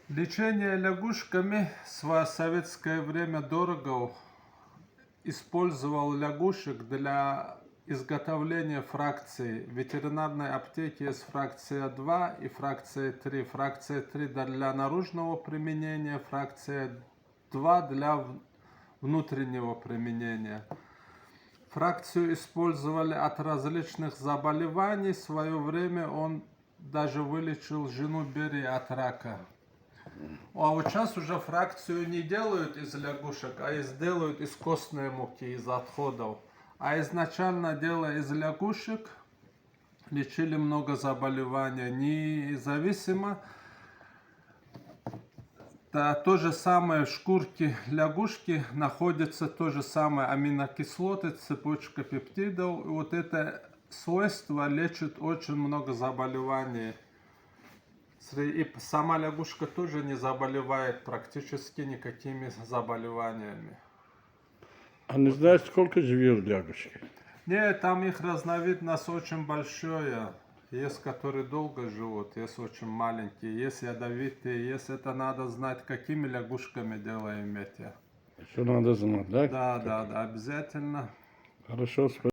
Лечение лягушками в советское время дорого. Использовал лягушек для изготовления фракций. В ветеринарной аптеке есть фракция 2 и фракция 3. Фракция 3 для наружного применения, фракция 2 для внутреннего применения. Фракцию использовали от различных заболеваний. В свое время он даже вылечил жену Бери от рака. А вот сейчас уже фракцию не делают из лягушек, а делают из костной муки, из отходов. А изначально делая из лягушек, лечили много заболеваний. Независимо, да, то же самое в шкурке лягушки находятся то же самое аминокислоты, цепочка пептидов. И вот это свойство лечит очень много заболеваний. И сама лягушка тоже не заболевает практически никакими заболеваниями. А не знаешь, сколько живет лягушки? Нет, там их разновидность очень большая. Есть, которые долго живут, есть очень маленькие, есть ядовитые, есть это надо знать, какими лягушками дело иметь. Еще надо знать, да? Да, обязательно. Хорошо, спасибо.